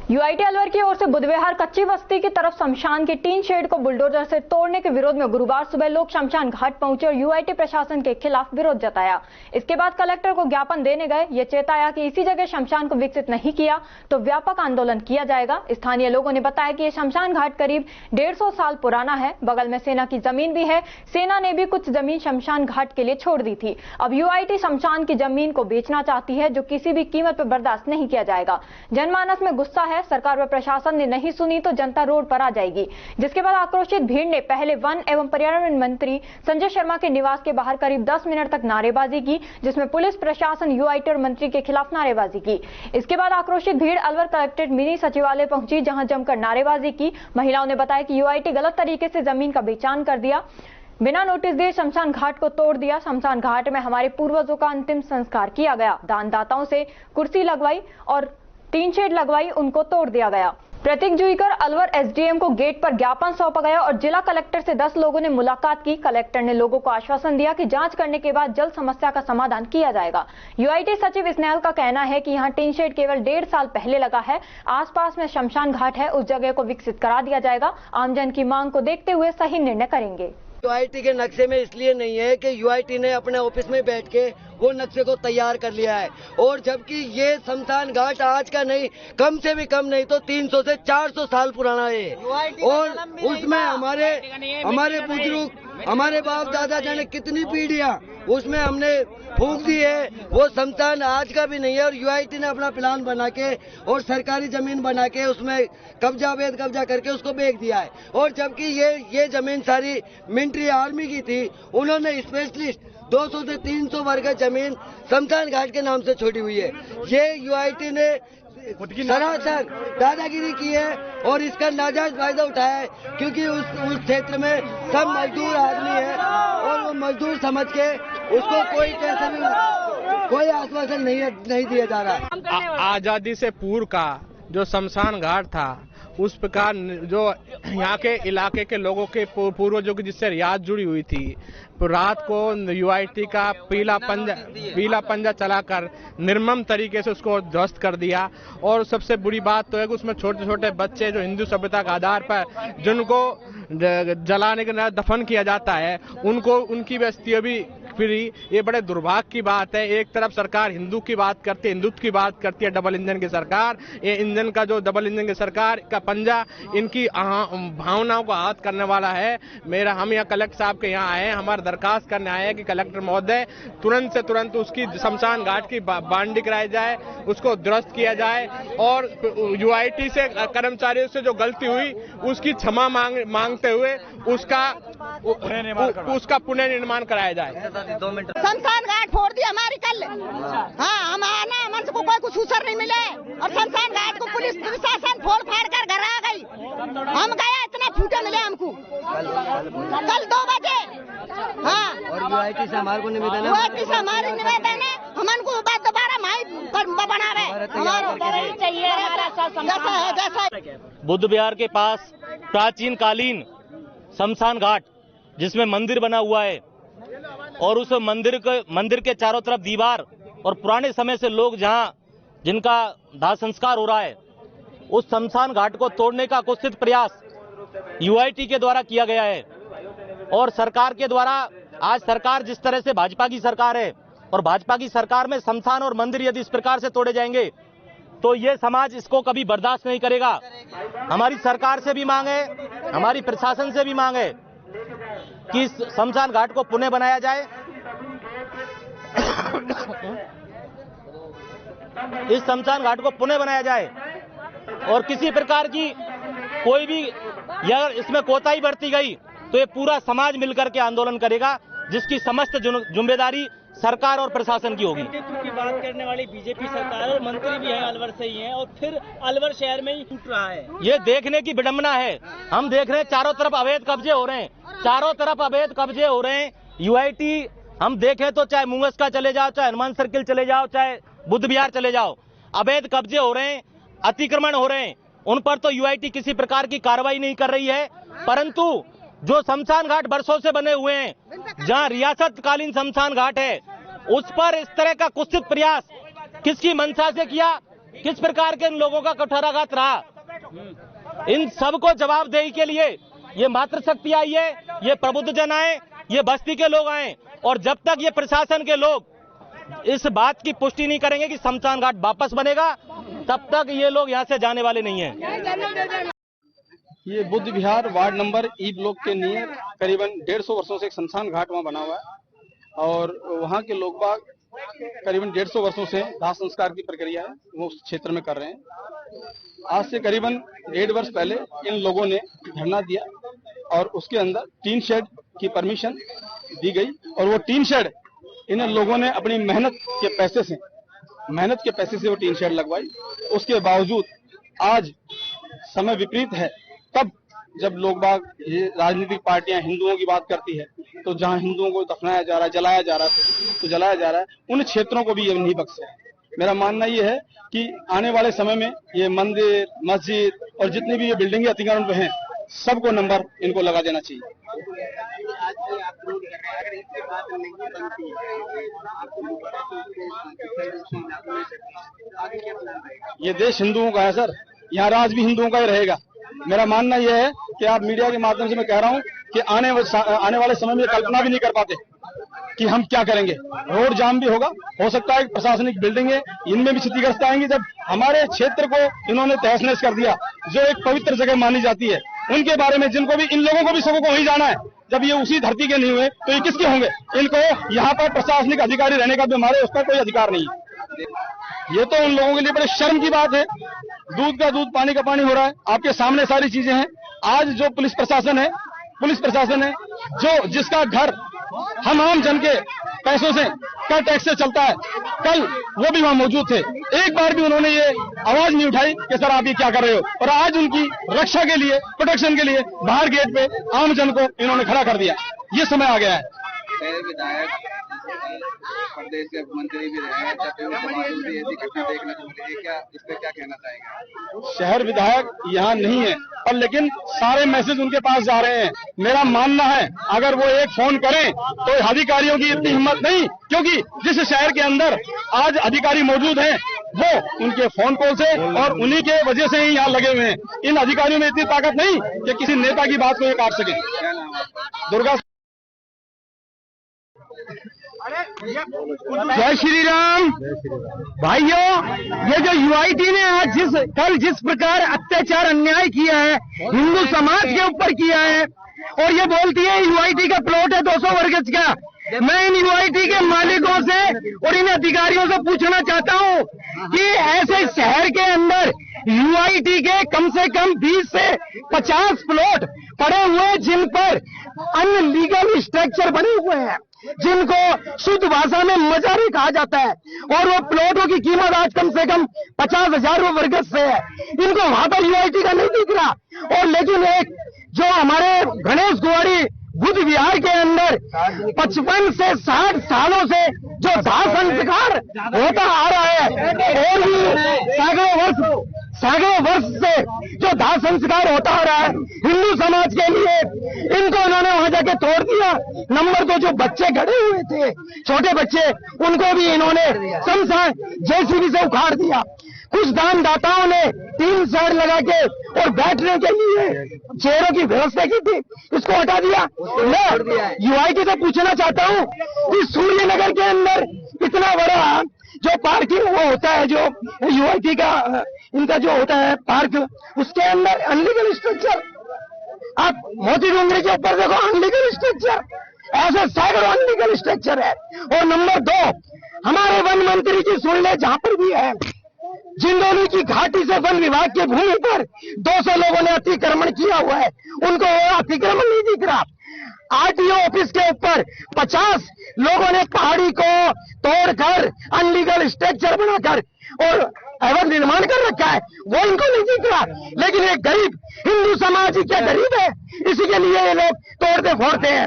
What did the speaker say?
UIT Alwar की ओर से बुधविहार कच्ची बस्ती की तरफ शमशान के टीन शेड को बुलडोजर से तोड़ने के विरोध में गुरुवार सुबह लोग शमशान घाट पहुंचे और यूआईटी प्रशासन के खिलाफ विरोध जताया। इसके बाद कलेक्टर को ज्ञापन देने गए, ये चेताया कि इसी जगह शमशान को विकसित नहीं किया तो व्यापक आंदोलन किया जाएगा। स्थानीय लोगों ने बताया कि ये शमशान घाट करीब 150 साल पुराना है, बगल में सेना की जमीन भी है। सेना ने भी कुछ जमीन शमशान घाट के लिए छोड़ दी थी। अब यूआईटी शमशान की जमीन को बेचना चाहती है, जो किसी भी कीमत पर बर्दाश्त नहीं किया जाएगा। जनमानस में गुस्सा है, सरकार व प्रशासन ने नहीं सुनी तो जनता रोड पर आ जाएगी। जिसके बाद आक्रोशित भीड़ ने पहले वन एवं पर्यावरण मंत्री संजय शर्मा के निवास के बाहर करीब 10 मिनट तक नारेबाजी की, जिसमें पुलिस प्रशासन, यूआईटी और मंत्री के खिलाफ नारेबाजी की। इसके बाद आक्रोशित भीड़ अलवर कलेक्ट्रेट मिनी सचिवालय पहुंची, जहां जमकर नारेबाजी की। महिलाओं ने बताया कि यूआईटी गलत तरीके से जमीन का बेचान कर दिया, बिना नोटिस दिए शमशान घाट को तोड़ दिया। शमशान घाट में हमारे पूर्वजों का अंतिम संस्कार किया गया, दानदाताओं से कुर्सी लगवाई और टीन शेड लगवाई, उनको तोड़ दिया गया। प्रतीक जुईकर अलवर एसडीएम को गेट पर ज्ञापन सौंपा गया और जिला कलेक्टर से 10 लोगों ने मुलाकात की। कलेक्टर ने लोगों को आश्वासन दिया कि जांच करने के बाद जल्द समस्या का समाधान किया जाएगा। यूआईटी सचिव स्नेहल का कहना है कि यहां टीन शेड केवल 1.5 साल पहले लगा है। आसपास में शमशान घाट है, उस जगह को विकसित करा दिया जाएगा। आमजन की मांग को देखते हुए सही निर्णय करेंगे। यूआईटी के नक्शे में इसलिए नहीं है कि यूआईटी ने अपने ऑफिस में बैठ के वो नक्शे को तैयार कर लिया है, और जबकि ये शमशान घाट आज का नहीं, कम से भी कम नहीं तो 300 से 400 साल पुराना है। और उसमें हमारे बुजुर्ग, हमारे बाप दादा जाने कितनी पीढ़ियां उसमें हमने फूंक दी है। वो शमशान आज का भी नहीं है, और यूआईटी ने अपना प्लान बना के और सरकारी जमीन बना के उसमें अवैध कब्जा करके उसको बेच दिया है। और जबकि ये जमीन सारी मिलिट्री आर्मी की थी, उन्होंने स्पेशलिस्ट 200 से 300 वर्ग जमीन शमशान घाट के नाम से छोड़ी हुई है। ये यूआईटी ने सरासर दादागिरी की है और इसका नाजायज फायदा उठाया है, क्योंकि उस क्षेत्र में सब मजदूर आदमी है और वो मजदूर समझ के उसको कोई कैसे भी कोई आश्वासन नहीं दिया जा रहा। आजादी से पूर्व का जो शमशान घाट था, उस प्रकार जो यहाँ के इलाके के लोगों के पूर्वजों की जिससे रियाज जुड़ी हुई थी, रात को यूआईटी का पीला पंजा चलाकर निर्मम तरीके से उसको ध्वस्त कर दिया। और सबसे बुरी बात तो है कि उसमें छोटे छोटे बच्चे जो हिंदू सभ्यता के आधार पर जिनको जलाने के बाद दफन किया जाता है, उनको उनकी बस्तियां भी फ्री। ये बड़े दुर्भाग्य की बात है। एक तरफ सरकार हिंदू की बात करती है, हिंदुत्व की बात करती है, डबल इंजन की सरकार। ये इंजन का जो डबल इंजन की सरकार का पंजा इनकी भावनाओं को आहत करने वाला है। हम यहाँ कलेक्टर साहब के यहाँ आए हैं, हमारा दरखास्त करने आए हैं कि कलेक्टर महोदय तुरंत से तुरंत उसकी शमशान घाट की बांडी कराई जाए, उसको दुरुस्त किया जाए और यूआईटी से कर्मचारियों से जो गलती हुई उसकी क्षमा मांगते हुए उसका पुनर्निर्माण कराया जाए। शमशान घाट फोड़ दी हमारी कल। हाँ, हम आना हमन से कोई कुछ सूचना नहीं मिले और शमशान घाट को पुलिस प्रशासन फोड़ फाड़ कर घर आ गई। हम गए, इतना फूटे मिले हमको कल 2 बजे। हाँ, और यूआईटी से हमारे को निवेदन है हमन को बात दोबारा माई बनावे चाहिए। बुद्ध विहार के पास प्राचीन कालीन शमशान घाट जिसमें मंदिर बना हुआ है और उस मंदिर के चारों तरफ दीवार और पुराने समय से लोग जिनका दाह संस्कार हो रहा है, उस शमशान घाट को तोड़ने का कुत्सित प्रयास यूआईटी के द्वारा किया गया है। और सरकार के द्वारा आज सरकार जिस तरह से भाजपा की सरकार है और भाजपा की सरकार में शमशान और मंदिर यदि इस प्रकार से तोड़े जाएंगे तो ये समाज इसको कभी बर्दाश्त नहीं करेगा। हमारी सरकार से भी मांग है, हमारी प्रशासन से भी मांग है कि इस शमशान घाट को पुनः बनाया जाए। इस शमशान घाट को पुनः बनाया जाए और किसी प्रकार की कोई भी अगर इसमें कोताही बरती गई तो ये पूरा समाज मिलकर के आंदोलन करेगा, जिसकी समस्त जिम्मेदारी सरकार और प्रशासन की होगी। नेतृत्व की बात करने वाली बीजेपी सरकार और मंत्री भी है अलवर से ही हैं और फिर अलवर शहर में ही टूट रहा है। ये देखने की विडंबना है। हम देख रहे हैं चारों तरफ अवैध कब्जे हो रहे हैं, चारों तरफ अवैध कब्जे हो रहे हैं। यूआईटी हम देखें तो चाहे मुंगस का चले जाओ, चाहे हनुमान सर्किल चले जाओ, चाहे बुद्ध विहार चले जाओ, अवैध कब्जे हो रहे हैं, अतिक्रमण हो रहे हैं। उन पर तो यूआईटी किसी प्रकार की कार्रवाई नहीं कर रही है, परंतु जो शमशान घाट वर्षों से बने हुए हैं, जहां रियासतकालीन शमशान घाट है, उस पर इस तरह का कुत्सित प्रयास किसकी मंशा से किया, किस प्रकार के इन लोगों का कुठाराघात रहा, इन सबको जवाबदेही के लिए ये मातृशक्ति आई है, ये प्रबुद्ध जन आए, ये बस्ती के लोग आए। और जब तक ये प्रशासन के लोग इस बात की पुष्टि नहीं करेंगे कि शमशान घाट वापस बनेगा, तब तक ये लोग यहाँ से जाने वाले नहीं हैं। ये बुद्ध विहार वार्ड नंबर ई ब्लॉक के नियर करीबन 150 वर्षों से एक शमशान घाट वहाँ बना हुआ है और वहाँ के लोग बाग करीबन 150 वर्षों से दाह संस्कार की प्रक्रिया है वो उस क्षेत्र में कर रहे हैं। आज से करीबन 1.5 वर्ष पहले इन लोगों ने धरना दिया और उसके अंदर टीन शेड की परमिशन दी गई और वो टीन शेड इन लोगों ने अपनी मेहनत के पैसे से वो टीन शेड लगवाई। उसके बावजूद आज समय विपरीत है। तब जब लोग बाग ये राजनीतिक पार्टियां हिंदुओं की बात करती है तो जहां हिंदुओं को दफनाया जा रहा है, जलाया जा रहा है, तो जलाया जा रहा है, उन क्षेत्रों को भी ये नहीं बख्शे। मेरा मानना ये है कि आने वाले समय में ये मंदिर, मस्जिद और जितनी भी ये बिल्डिंगें अतिक्रमण पे हैं, सबको नंबर इनको लगा देना चाहिए। ये देश हिंदुओं का है सर, यहाँ राज भी हिंदुओं का ही रहेगा। मेरा मानना यह है कि आप मीडिया के माध्यम से मैं कह रहा हूँ कि आने वाले समय में कल्पना भी नहीं कर पाते कि हम क्या करेंगे। रोड जाम भी होगा, हो सकता है प्रशासनिक बिल्डिंगें इनमें भी क्षतिग्रस्त आएंगी। जब हमारे क्षेत्र को इन्होंने तहस नहस कर दिया, जो एक पवित्र जगह मानी जाती है, उनके बारे में जिनको भी, इन लोगों को भी सबको वहीं जाना है। जब ये उसी धरती के नहीं हुए तो ये किसके होंगे? इनको यहाँ पर प्रशासनिक अधिकारी रहने का भी हमारे उसका कोई अधिकार नहीं है। ये तो उन लोगों के लिए बड़े शर्म की बात है। दूध का दूध, पानी का पानी हो रहा है। आपके सामने सारी चीजें हैं। आज जो पुलिस प्रशासन है जो जिसका घर हम आम जन के पैसों से, कर टैक्स से चलता है, कल वो भी वहां मौजूद थे। एक बार भी उन्होंने ये आवाज नहीं उठाई कि सर आप ये क्या कर रहे हो। और आज उनकी रक्षा के लिए, प्रोटेक्शन के लिए बाहर गेट पे आम जन को इन्होंने खड़ा कर दिया। ये समय आ गया है। विधायक प्रदेश के मंत्री भी रहे हैं, ऐसी घटना देखने को मिली है, क्या इस पर क्या कहना चाहेंगे? शहर विधायक यहाँ नहीं है, पर लेकिन सारे मैसेज उनके पास जा रहे हैं। मेरा मानना है अगर वो एक फोन करें तो अधिकारियों की इतनी हिम्मत नहीं, क्योंकि जिस शहर के अंदर आज अधिकारी मौजूद हैं वो उनके फोन कॉल से और उन्हीं के वजह से ही यहाँ लगे हुए हैं। इन अधिकारियों में इतनी ताकत नहीं कि किसी नेता की बात को ये काट सके। दुर्गा। जय श्री राम। भाइयों, ये जो यूआईटी ने आज कल जिस प्रकार अत्याचार अन्याय किया है, हिंदू समाज के ऊपर किया है, और ये बोलती है यूआईटी का प्लॉट है 200 वर्ग गज का। मैं इन यूआईटी के मालिकों से और इन अधिकारियों से पूछना चाहता हूँ कि ऐसे शहर के अंदर यूआईटी के कम से कम 20 से 50 प्लॉट पड़े हुए, जिन पर अनलीगल स्ट्रक्चर बने हुए हैं, जिनको शुद्ध भाषा में मजारी कहा जाता है, और वो प्लॉटों की कीमत आज कम से कम 50,000 वर्ग गज से है। इनको वहां पर यूआईटी का नहीं दिख रहा। और लेकिन एक जो हमारे गणेश गुवाड़ी बुद्ध विहार के अंदर 55 से 60 सालों से जो दाह संस्कार होता आ रहा है, और भी सैकड़ों वर्ष से जो दाह संस्कार होता आ रहा है हिंदू समाज के लिए, इनको इन्होंने वहां जाके तोड़ दिया। नंबर 2 जो बच्चे गड़े हुए थे, छोटे बच्चे, उनको भी इन्होंने शमशान जेसीबी से उखाड़ दिया। कुछ दानदाताओं ने 3 शेड लगा के और बैठने के लिए चेयरों की व्यवस्था की थी, इसको हटा दिया। मैं यूआईटी से पूछना चाहता हूँ कि सूर्यनगर के अंदर इतना बड़ा जो पार्किंग वो होता है, जो यूआईटी का इनका जो होता है पार्क, उसके अंदर अनलीगल स्ट्रक्चर, आप मोती डूंगरी के ऊपर देखो अनलीगल स्ट्रक्चर, ऐसे सैकड़ों अनलीगल स्ट्रक्चर है। और नंबर 2, हमारे वन मंत्री की सुन ले जहां पर भी है, जिंदौली की घाटी से वन विभाग की भूमि पर 200 लोगों ने अतिक्रमण किया हुआ है, उनको वो अतिक्रमण नहीं दिख रहा। आरटीओ ऑफिस के ऊपर 50 लोगों ने पहाड़ी को तोड़कर अनलीगल स्ट्रक्चर बनाकर और अवैध निर्माण कर रखा है, वो इनको नहीं दिख रहा। लेकिन एक गरीब हिंदू समाज क्या गरीब है, इसी के लिए ये लोग तोड़ते फोड़ते हैं।